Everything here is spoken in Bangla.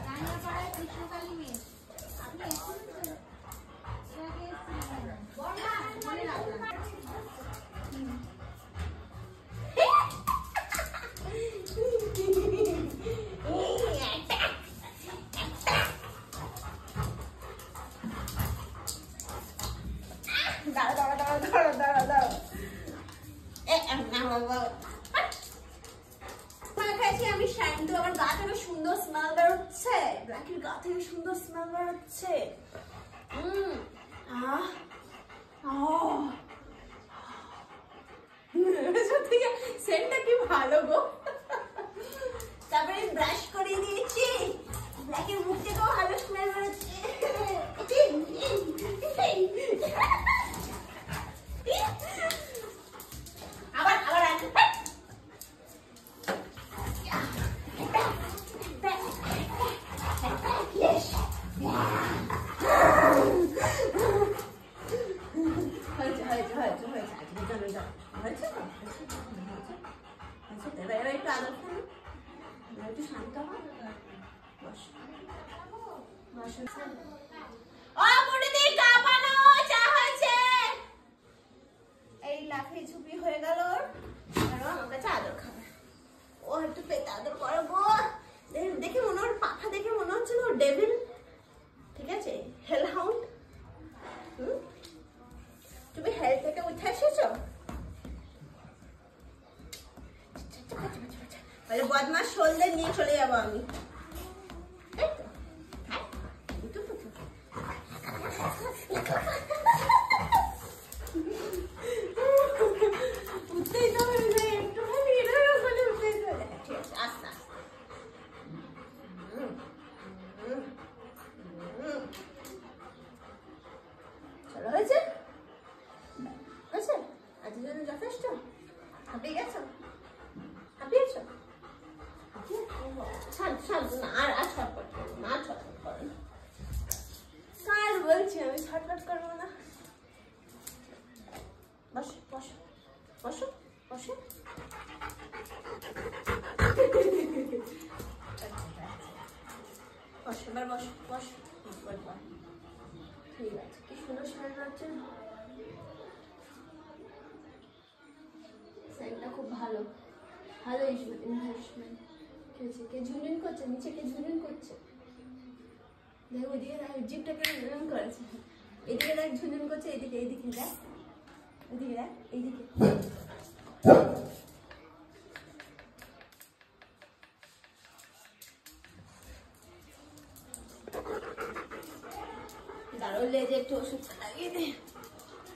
রান্নাপাড়ায় কৃষ্ণকালী মেয়ে আপনি এসেছিলেন মনে রাখলাম। আমি শ্যাম্পু আমার গা থেকে সুন্দর স্মেল বেরোচ্ছে, ব্ল্যাকের গা থেকে সুন্দর স্মেল বেরোচ্ছে। সেন্টটা কি ভালো গো। তারপরে ব্রাশ করে দিয়েছি, ব্ল্যাকের মুখ থেকেও ভালো স্মেল বেরোচ্ছে। আবার আবার একটু আদর করুন, একটু শান্ত হন। এই লাফি ঝুপি হয়ে গেল আমার কাছে আদর খাবে। ও একটু পেতে আদর করবো। দেখে মনে হয় পাখা দেখে মনে হচ্ছে না ডেভিল, ঠিক আছে, হেল হাউন্ড। তুমি হেল থেকে উঠে এসেছো, বদমাস শোলদের নিয়ে চলে যাবো আমি। উঠতেই তো একটুখানি উঠতেই তো, ঠিক আছে আস্তে আস্তে। চলো হয়েছে হয়েছে, আজকের জন্য যথেষ্ট। হাঁপিয়ে গেছো, হাঁপিয়েছো, কার বলছি আমি ছটফট করবো না। বসো বসো বসো বসো। বসো এবার বসো বসো। ঠিক আছে, কি সুন্দর স্মেল হচ্ছে, স্মেলটা খুব ভালো, ভালো ইনভেস্টমেন্ট। কে ঝুনঝুন করছে নিচে, কে ঝুনঝুন করছে দেখ, ওইদিকে দেখ, জিপটাকে ঝুনঝুন করেছে, এদিকে দেখ ঝুনঝুন করছে, এদিকে এইদিকে দেখ, ওইদিকে দেখ, এইদিকে। দাঁড়ো লেজে একটু ওষুধ লাগিয়ে দে।